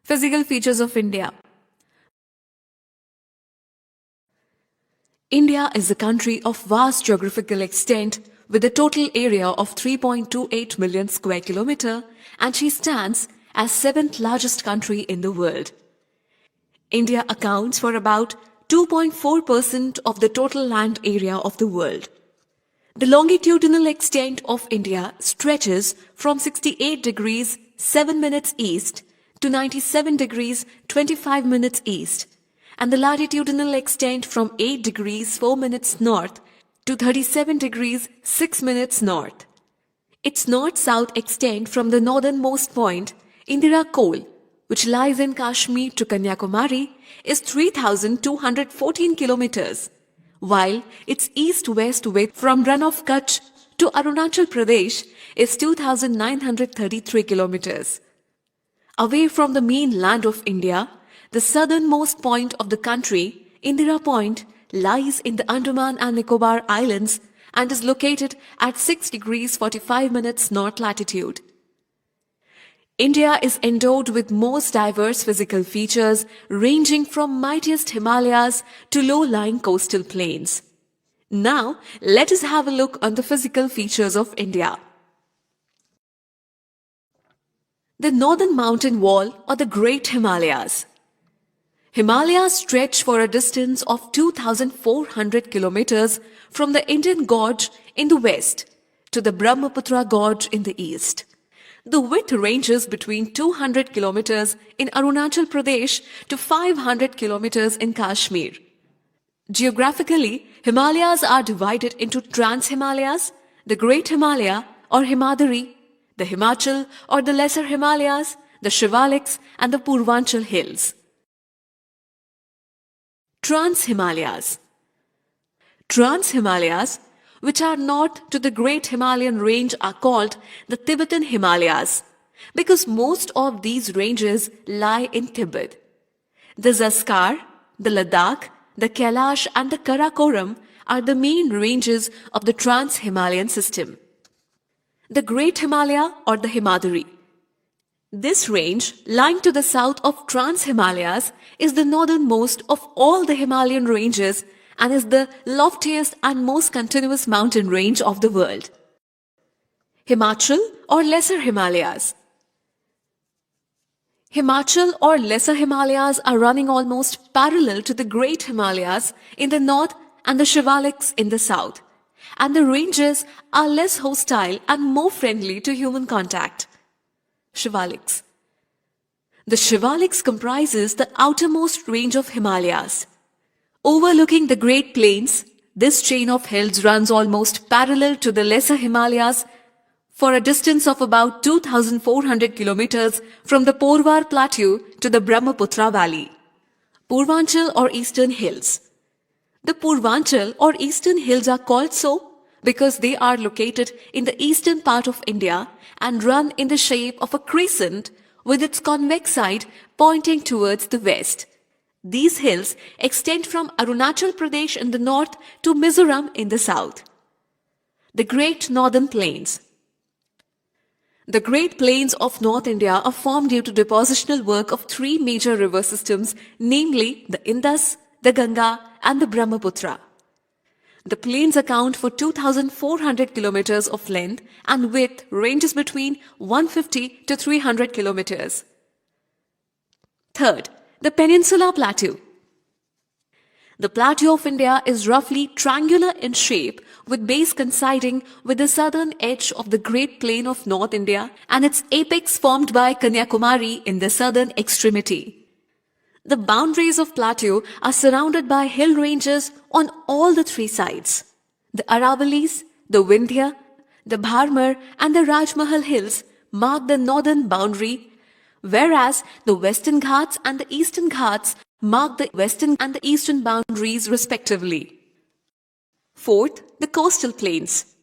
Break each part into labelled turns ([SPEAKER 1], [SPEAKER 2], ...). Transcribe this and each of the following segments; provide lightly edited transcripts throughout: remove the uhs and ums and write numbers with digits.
[SPEAKER 1] Physical features of India. India is a country of vast geographical extent with a total area of 3.28 million square kilometer, and she stands as seventh largest country in the world. India accounts for about 2.4% of the total land area of the world. The longitudinal extent of India stretches from 68 degrees 7 minutes east to 97 degrees 25 minutes east, and the latitudinal extent from 8 degrees 4 minutes north to 37 degrees 6 minutes north. Its north-south extent from the northernmost point, Indira Col, which lies in Kashmir to Kanyakumari, is 3,214 kilometers, while its east-west width from Rann of Kutch to Arunachal Pradesh is 2,933 kilometers. Away from the main land of India, the southernmost point of the country, Indira Point, lies in the Andaman and Nicobar Islands and is located at 6 degrees 45 minutes north latitude. India is endowed with most diverse physical features ranging from mightiest Himalayas to low-lying coastal plains. Now, let us have a look on the physical features of India. The Northern Mountain Wall or the Great Himalayas. Himalayas stretch for a distance of 2,400 kilometers from the Indian Gorge in the west to the Brahmaputra Gorge in the east. The width ranges between 200 kilometers in Arunachal Pradesh to 500 kilometers in Kashmir. Geographically, Himalayas are divided into Trans-Himalayas, the Great Himalaya or Himadri, the Himachal or the Lesser Himalayas, the Shivaliks and the Purvanchal Hills. Trans-Himalayas. Trans-Himalayas, which are north to the Great Himalayan Range, are called the Tibetan Himalayas because most of these ranges lie in Tibet. The Zanskar, the Ladakh, the Kailash and the Karakoram are the main ranges of the Trans-Himalayan system. The Great Himalaya or the Himadri. This range, lying to the south of Trans-Himalayas, is the northernmost of all the Himalayan ranges and is the loftiest and most continuous mountain range of the world. Himachal or Lesser Himalayas. Himachal or Lesser Himalayas are running almost parallel to the Great Himalayas in the north and the Shivaliks in the south, and the ranges are less hostile and more friendly to human contact. Shivaliks. The Shivaliks comprises the outermost range of Himalayas. Overlooking the Great Plains, this chain of hills runs almost parallel to the Lesser Himalayas for a distance of about 2,400 kilometers from the Porvar Plateau to the Brahmaputra Valley. Purvanchal or Eastern Hills. The Purvanchal or Eastern Hills are called so because they are located in the eastern part of India and run in the shape of a crescent with its convex side pointing towards the west. These hills extend from Arunachal Pradesh in the north to Mizoram in the south. The Great Northern Plains. The Great Plains of North India are formed due to depositional work of three major river systems, namely the Indus, the Ganga and the Brahmaputra. The plains account for 2,400 kilometers of length and width ranges between 150 to 300 kilometers. Third, the Peninsular Plateau. The plateau of India is roughly triangular in shape with base coinciding with the southern edge of the Great Plain of North India and its apex formed by Kanyakumari in the southern extremity. The boundaries of plateau are surrounded by hill ranges on all the three sides. The Aravallis, the Vindhya, the Bharmar and the Rajmahal hills mark the northern boundary, whereas the Western Ghats and the Eastern Ghats mark the western and the eastern boundaries respectively. Fourth, the coastal plains.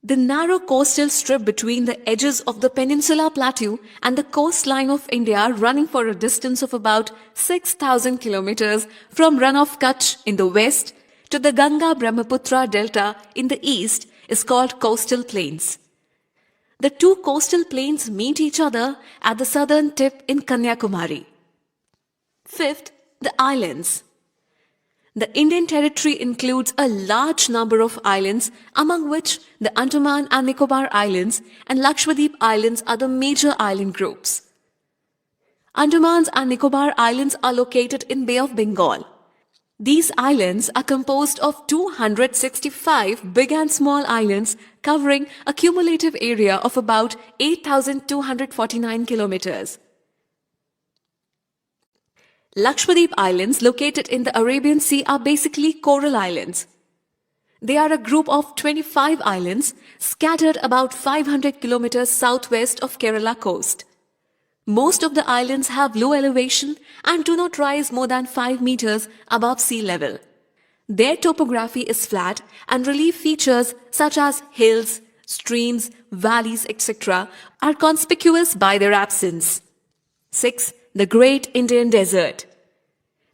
[SPEAKER 1] The narrow coastal strip between the edges of the Peninsular Plateau and the coastline of India running for a distance of about 6,000 kilometers from Rann of Kutch in the west to the Ganga Brahmaputra Delta in the east is called coastal plains. The two coastal plains meet each other at the southern tip in Kanyakumari. Fifth, the islands. The Indian territory includes a large number of islands, among which the Andaman and Nicobar Islands and Lakshadweep Islands are the major island groups. Andamans and Nicobar Islands are located in Bay of Bengal. These islands are composed of 265 big and small islands covering a cumulative area of about 8,249 kilometers. Lakshadweep Islands located in the Arabian Sea are basically coral islands. They are a group of 25 islands scattered about 500 kilometers southwest of Kerala coast. Most of the islands have low elevation and do not rise more than 5 meters above sea level. Their topography is flat and relief features such as hills, streams, valleys, etc. are conspicuous by their absence. 6. The Great Indian Desert.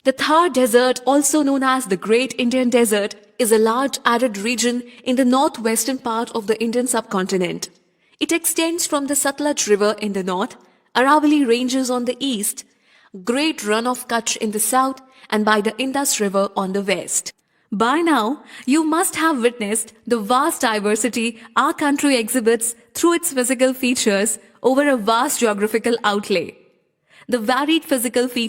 [SPEAKER 1] The Thar Desert, also known as the Great Indian Desert, is a large arid region in the northwestern part of the Indian subcontinent. It extends from the Satluj River in the north, Aravalli Ranges on the east, Great Run of Kutch in the south, and by the Indus River on the west. By now, you must have witnessed the vast diversity our country exhibits through its physical features over a vast geographical outlay. The varied physical features